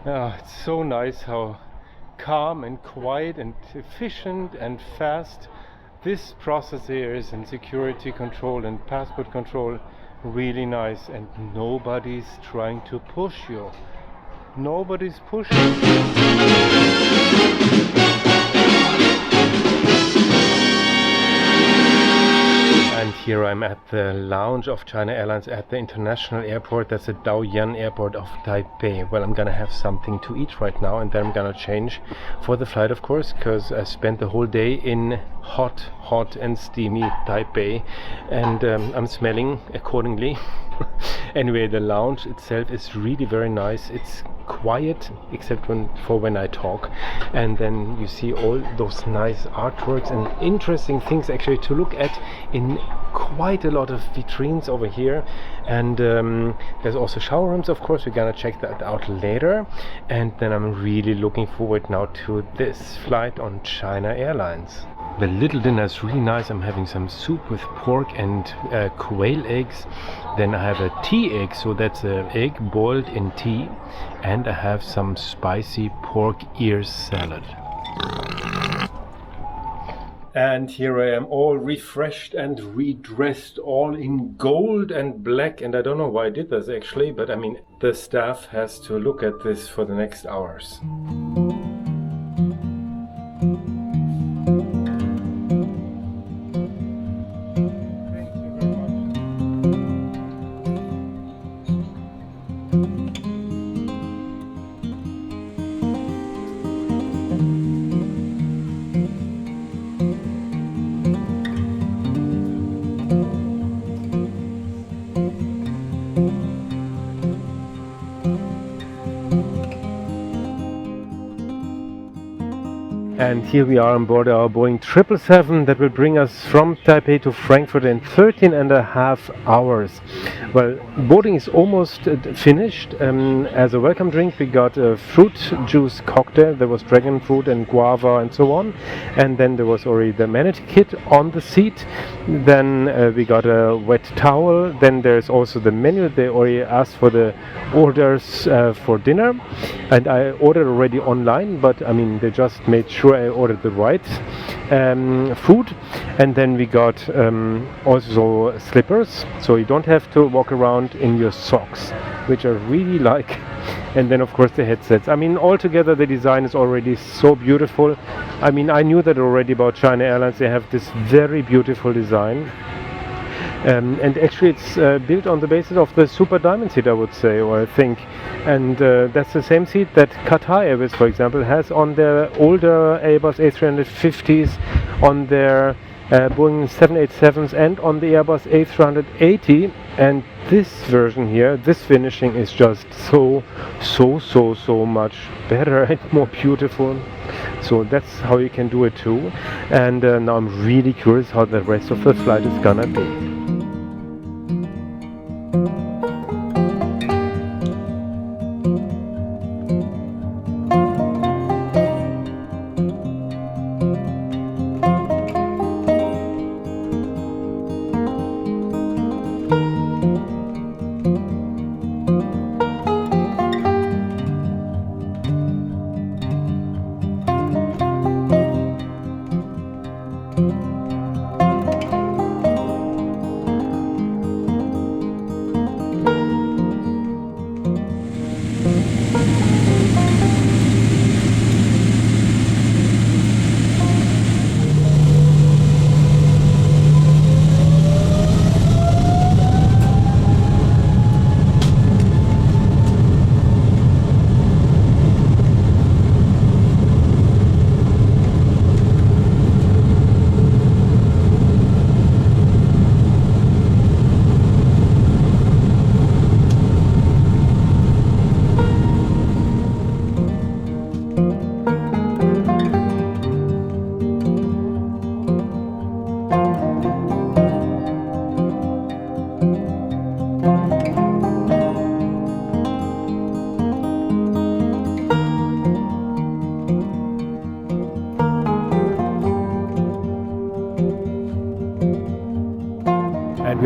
It's so nice how calm and quiet and efficient and fast this process here is, and security control and passport control. Really nice, and nobody's trying to push you. Nobody's pushing. And here I'm at the lounge of China Airlines at the international airport. That's the Taoyuan airport of Taipei. Well, I'm gonna have something to eat right now, and then I'm gonna change for the flight, of course, because I spent the whole day in hot and steamy Taipei, and I'm smelling accordingly. Anyway, the lounge itself is really very nice. It's quiet except when I talk, and then you see all those nice artworks and interesting things actually to look at in quite a lot of vitrines over here. And there's also shower rooms, of course. We're gonna check that out later. And then I'm really looking forward now to this flight on China Airlines. The little dinner is really nice. I'm having some soup with pork and quail eggs. Then I have a tea egg, so that's an egg boiled in tea. And I have some spicy pork ear salad. And here I am, all refreshed and redressed, all in gold and black. And I don't know why I did this actually, but I mean, the staff has to look at this for the next hours. And here we are on board our Boeing 777 that will bring us from Taipei to Frankfurt in 13.5 hours. Well, boarding is almost finished. As a welcome drink we got a fruit juice cocktail. There was dragon fruit and guava and so on. And then there was already the Amenity Kit on the seat. Then we got a wet towel. Then there's also the menu. They already asked for the orders for dinner. And I ordered already online, but I mean they just made sure I ordered the right food. And then we got also slippers, so you don't have to walk around in your socks, which I really like. And then of course the headsets. I mean, altogether the design is already so beautiful. I mean, I knew that already about China Airlines. They have this very beautiful design. And actually it's built on the basis of the Super Diamond seat, I would say, or I think. And that's the same seat that Qatar Airways, for example, has on their older Airbus A350s, on their Boeing 787s, and on the Airbus A380. And this version here, this finishing is just so much better and more beautiful. So that's how you can do it too. And now I'm really curious how the rest of the flight is gonna be.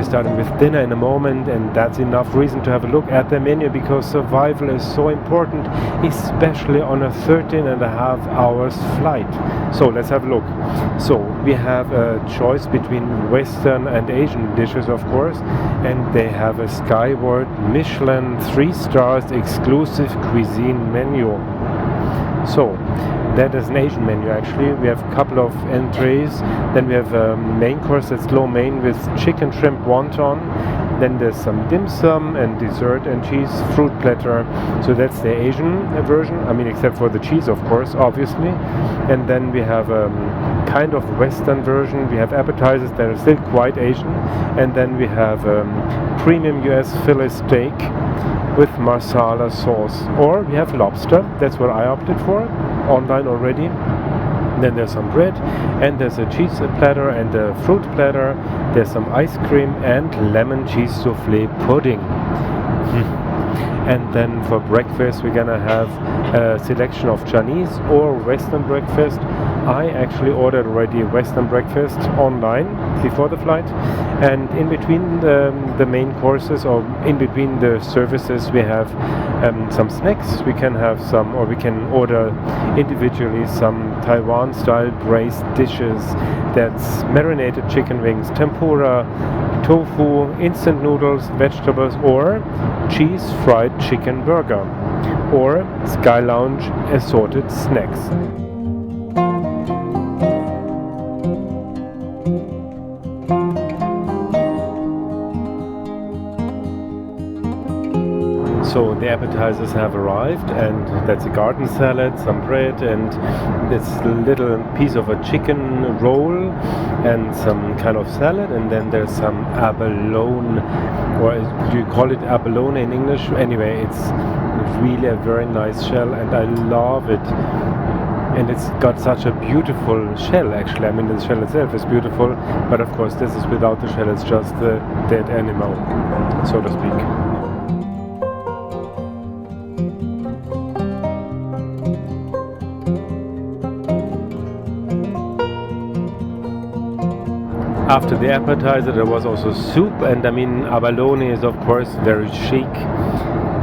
we're starting with dinner in a moment, and that's enough reason to have a look at the menu, because survival is so important, especially on a 13.5 hours flight. So let's have a look. So we have a choice between Western and Asian dishes, of course, and they have a Skyward Michelin 3 stars exclusive cuisine menu. So that is an Asian menu actually. We have a couple of entrees, then we have a main course that's lo mein with chicken, shrimp, wonton, then there's some dim sum and dessert and cheese fruit platter. So that's the Asian version, I mean except for the cheese of course, obviously. And then we have a kind of Western version. We have appetizers that are still quite Asian, and then we have premium US fillet steak with marsala sauce, or we have lobster. That's what I opted for online already. Then there's some bread, and there's a cheese platter and a fruit platter. There's some ice cream and lemon cheese souffle pudding. And then for breakfast we're gonna have a selection of Chinese or Western breakfast. I actually ordered already Western breakfast online before the flight, and in between the main courses, or in between the services, we have some snacks. We can have some, or we can order individually some Taiwan style braised dishes. That's marinated chicken wings, tempura, tofu, instant noodles, vegetables, or cheese fried chicken burger, or Sky Lounge assorted snacks. So the appetizers have arrived, and that's a garden salad, some bread, and this little piece of a chicken roll and some kind of salad, and then there's some abalone, or do you call it abalone in English? Anyway, it's really a very nice shell, and I love it. And it's got such a beautiful shell actually. I mean, the shell itself is beautiful, but of course this is without the shell, it's just the dead animal, so to speak. After the appetizer there was also soup, and I mean abalone is of course very chic.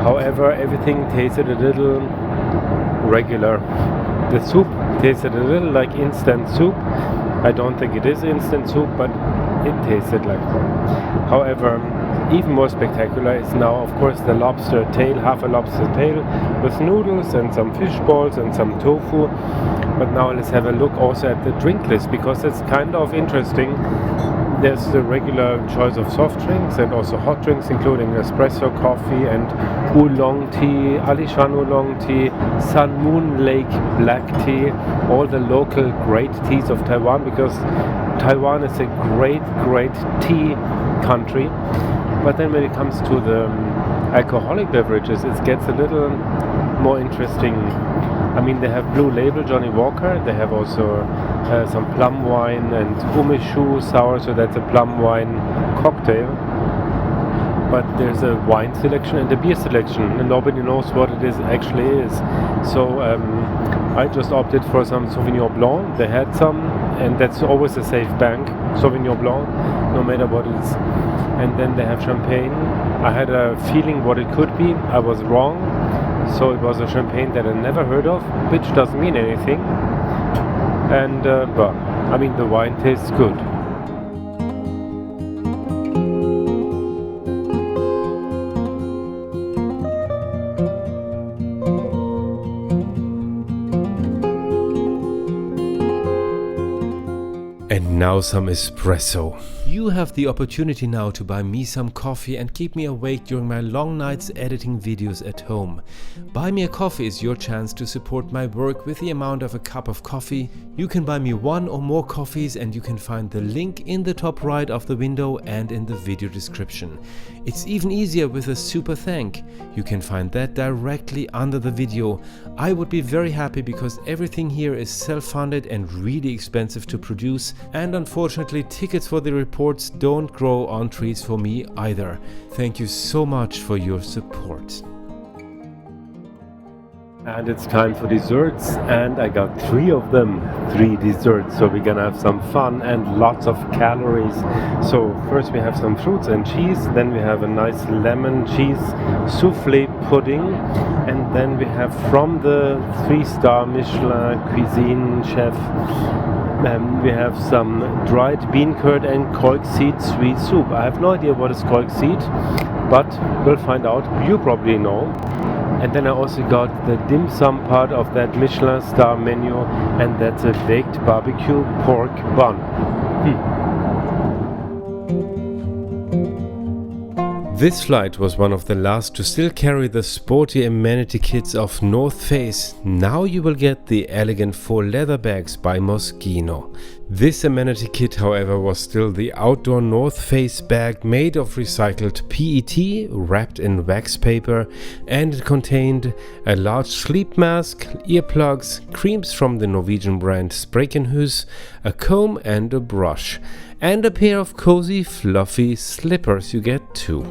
However, everything tasted a little regular. The soup tasted a little like instant soup. I don't think it is instant soup, but it tasted like one. However, even more spectacular is now of course the lobster tail, half a lobster tail with noodles and some fish balls and some tofu. But now let's have a look also at the drink list, because it's kind of interesting. There's the regular choice of soft drinks and also hot drinks, including espresso coffee and oolong tea, Alishan oolong tea, Sun Moon Lake black tea, all the local great teas of Taiwan, because Taiwan is a great tea country. But then when it comes to the alcoholic beverages, it gets a little more interesting. I mean, they have Blue Label Johnny Walker, they have also some plum wine and umeshu sour, so that's a plum wine cocktail. But there's a wine selection and a beer selection, and nobody knows what it actually is. So I just opted for some Sauvignon Blanc. They had some, and that's always a safe bank, Sauvignon Blanc, no matter what it is. And then they have champagne. I had a feeling what it could be. I was wrong. So it was a champagne that I never heard of, which doesn't mean anything. And but I mean, the wine tastes good. And now some espresso. You have the opportunity now to buy me some coffee and keep me awake during my long nights editing videos at home. Buy Me a Coffee is your chance to support my work with the amount of a cup of coffee. You can buy me one or more coffees, and you can find the link in the top right of the window and in the video description. It's even easier with a SuperThank. You can find that directly under the video. I would be very happy, because everything here is self-funded and really expensive to produce, and unfortunately tickets for the reports don't grow on trees for me either. Thank you so much for your support. And it's time for desserts, and I got 3 desserts, so we're gonna have some fun and lots of calories. So first we have some fruits and cheese, then we have a nice lemon cheese souffle pudding, and then we have from the 3-star Michelin cuisine chef, we have some dried bean curd and koik seed sweet soup. I have no idea what is koik seed, but we'll find out. You probably know. And then I also got the dim sum part of that Michelin star menu, and that's a baked barbecue pork bun. This flight was one of the last to still carry the sporty amenity kits of North Face. Now you will get the elegant 4 leather bags by Moschino. This amenity kit, however, was still the outdoor North Face bag made of recycled PET wrapped in wax paper, and it contained a large sleep mask, earplugs, creams from the Norwegian brand Sprakenhus, a comb and a brush, and a pair of cozy fluffy slippers you get too.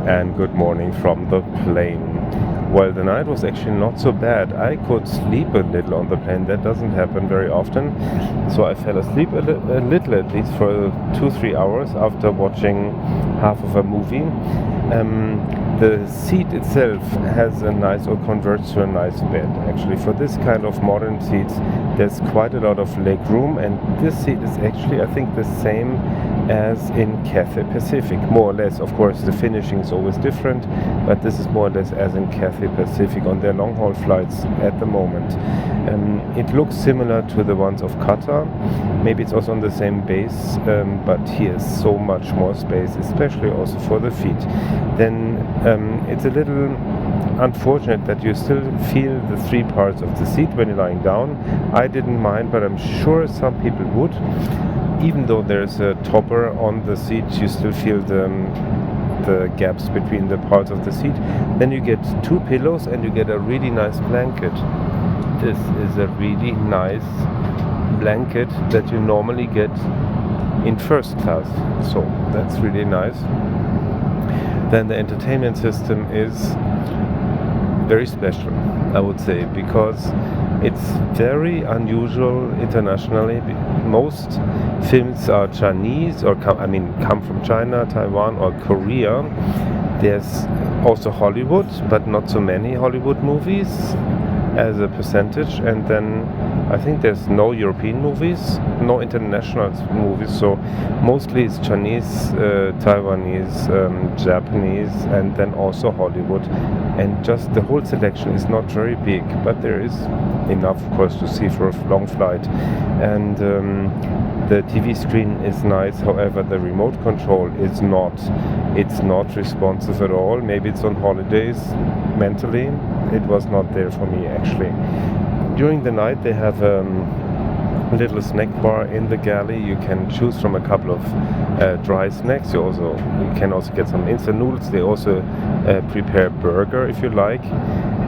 And good morning from the plane. Well, the night was actually not so bad. I could sleep a little on the plane. That doesn't happen very often. So I fell asleep a little, at least for 2-3 hours after watching half of a movie. The seat itself has a nice, or converts to a nice bed. Actually, for this kind of modern seats, there's quite a lot of leg room, and this seat is actually, I think, the same as in Cathay Pacific, more or less. Of course, the finishing is always different, but this is more or less as in Cathay Pacific on their long-haul flights at the moment. It looks similar to the ones of Qatar. Maybe it's also on the same base, but here's so much more space, especially also for the feet. Then it's a little unfortunate that you still feel the 3 parts of the seat when you're lying down. I didn't mind, but I'm sure some people would. Even though there's a topper on the seat, you still feel the gaps between the parts of the seat. Then you get 2 pillows and you get a really nice blanket. This is a really nice blanket that you normally get in first class, so that's really nice. Then the entertainment system is very special, I would say, because it's very unusual internationally. Most films are Chinese or come from China, Taiwan or Korea. There's also Hollywood, but not so many Hollywood movies as a percentage, and then I think there's no European movies, no international movies, so mostly it's Chinese, Taiwanese, Japanese, and then also Hollywood. And just the whole selection is not very big, but there is enough, of course, to see for a long flight. And the TV screen is nice, however the remote control is not. It's not responsive at all. Maybe it's on holidays. Mentally, it was not there for me actually. During the night they have a little snack bar in the galley. You can choose from a couple of dry snacks. You can also get some instant noodles. They also prepare burger if you like.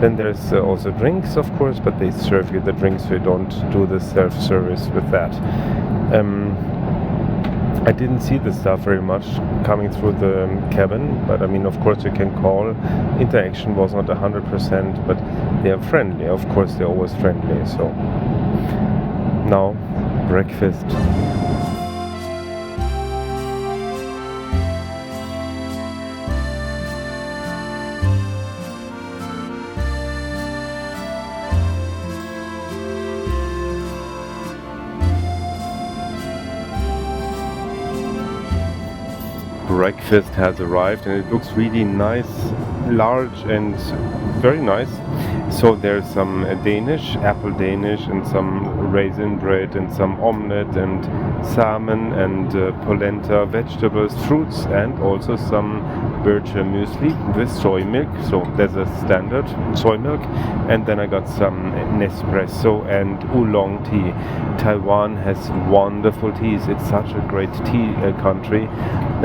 Then there's also drinks, of course, but they serve you the drinks, so you don't do the self-service with that. I didn't see the staff very much coming through the cabin, but I mean, of course you can call. Interaction was not 100%, but they are friendly. Of course, they're always friendly. So now breakfast. Breakfast has arrived and it looks really nice, large and very nice. So there's some Danish, apple Danish, and some raisin bread and some omelette and salmon and polenta, vegetables, fruits, and also some bircher muesli with soy milk. So there's a standard soy milk, and then I got some Espresso and oolong tea. Taiwan has wonderful teas. It's such a great tea country.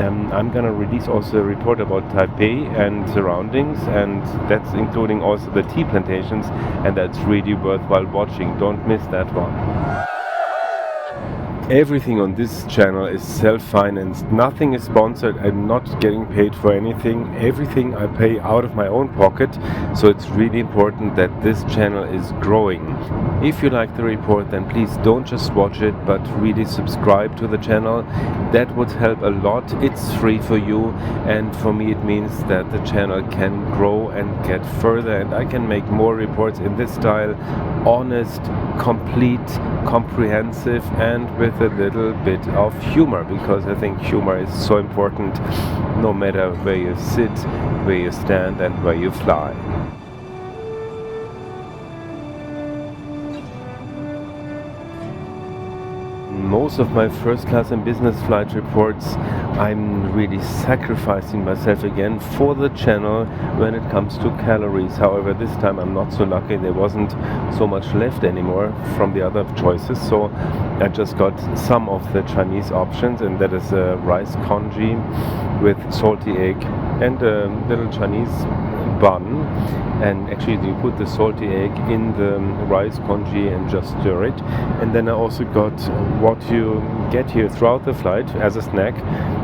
I'm gonna release also a report about Taipei and surroundings, and that's including also the tea plantations, and that's really worthwhile watching. Don't miss that one. Everything on this channel is self-financed. Nothing is sponsored. I'm not getting paid for anything. Everything I pay out of my own pocket. So it's really important that this channel is growing. If you like the report, then please don't just watch it, but really subscribe to the channel. That would help a lot. It's free for you, and for me it means that the channel can grow and get further, and I can make more reports in this style. Honest, complete, comprehensive, and with a little bit of humor, because I think humor is so important no matter where you sit, where you stand, and where you fly. Most of my first class and business flight reports, I'm really sacrificing myself again for the channel when it comes to calories. However, this time I'm not so lucky. There wasn't so much left anymore from the other choices, so I just got some of the Chinese options, and that is a rice congee with salty egg and a little Chinese bun. And actually you put the salty egg in the rice congee and just stir it. And then I also got what you get here throughout the flight as a snack.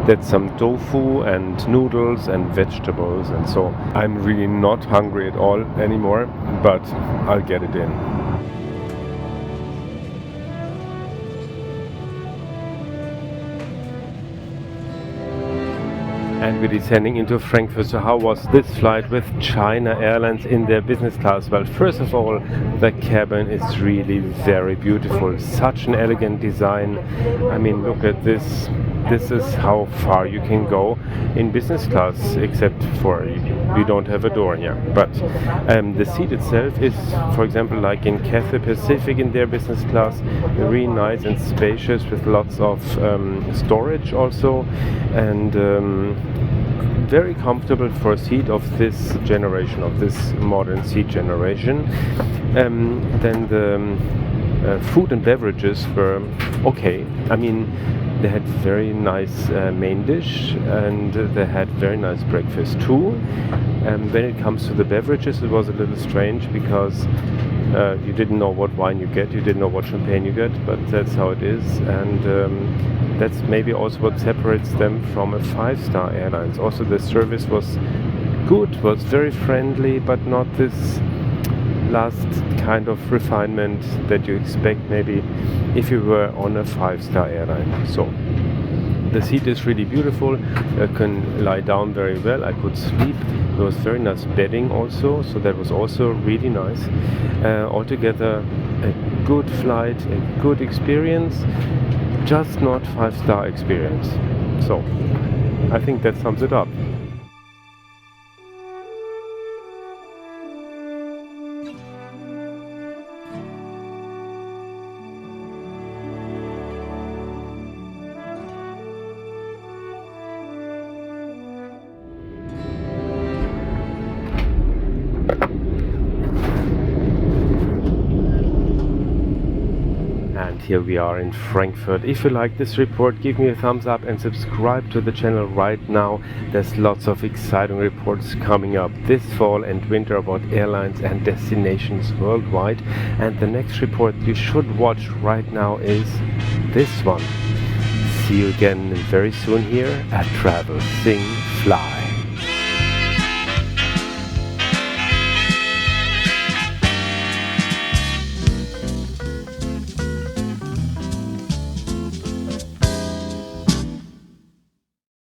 That's some tofu and noodles and vegetables, and so I'm really not hungry at all anymore, but I'll get it in. And we're descending into Frankfurt. So how was this flight with China Airlines in their business class? Well, first of all, the cabin is really very beautiful. Such an elegant design. I mean, look at this. This is how far you can go in business class, except for you don't have a door here. But the seat itself is, for example, like in Cathay Pacific in their business class, really nice and spacious with lots of storage also, and very comfortable for a seat of this generation, of this modern seat generation. Then the food and beverages were okay. I mean, they had very nice main dish, and they had very nice breakfast too. When it comes to the beverages, it was a little strange because you didn't know what wine you get, you didn't know what champagne you get, but that's how it is. And that's maybe also what separates them from a 5-star airlines. Also, the service was good, was very friendly, but not this last kind of refinement that you expect maybe if you were on a 5-star airline. So the seat is really beautiful. I can lie down very well. I could sleep. There was very nice bedding also, so that was also really nice. Altogether, a good flight, a good experience, just not 5-star experience. So I think that sums it up. Here we are in Frankfurt. If you like this report, give me a thumbs up and subscribe to the channel right now. There's lots of exciting reports coming up this fall and winter about airlines and destinations worldwide. And the next report you should watch right now is this one. see you again very soon here at Travel, Sing, Fly.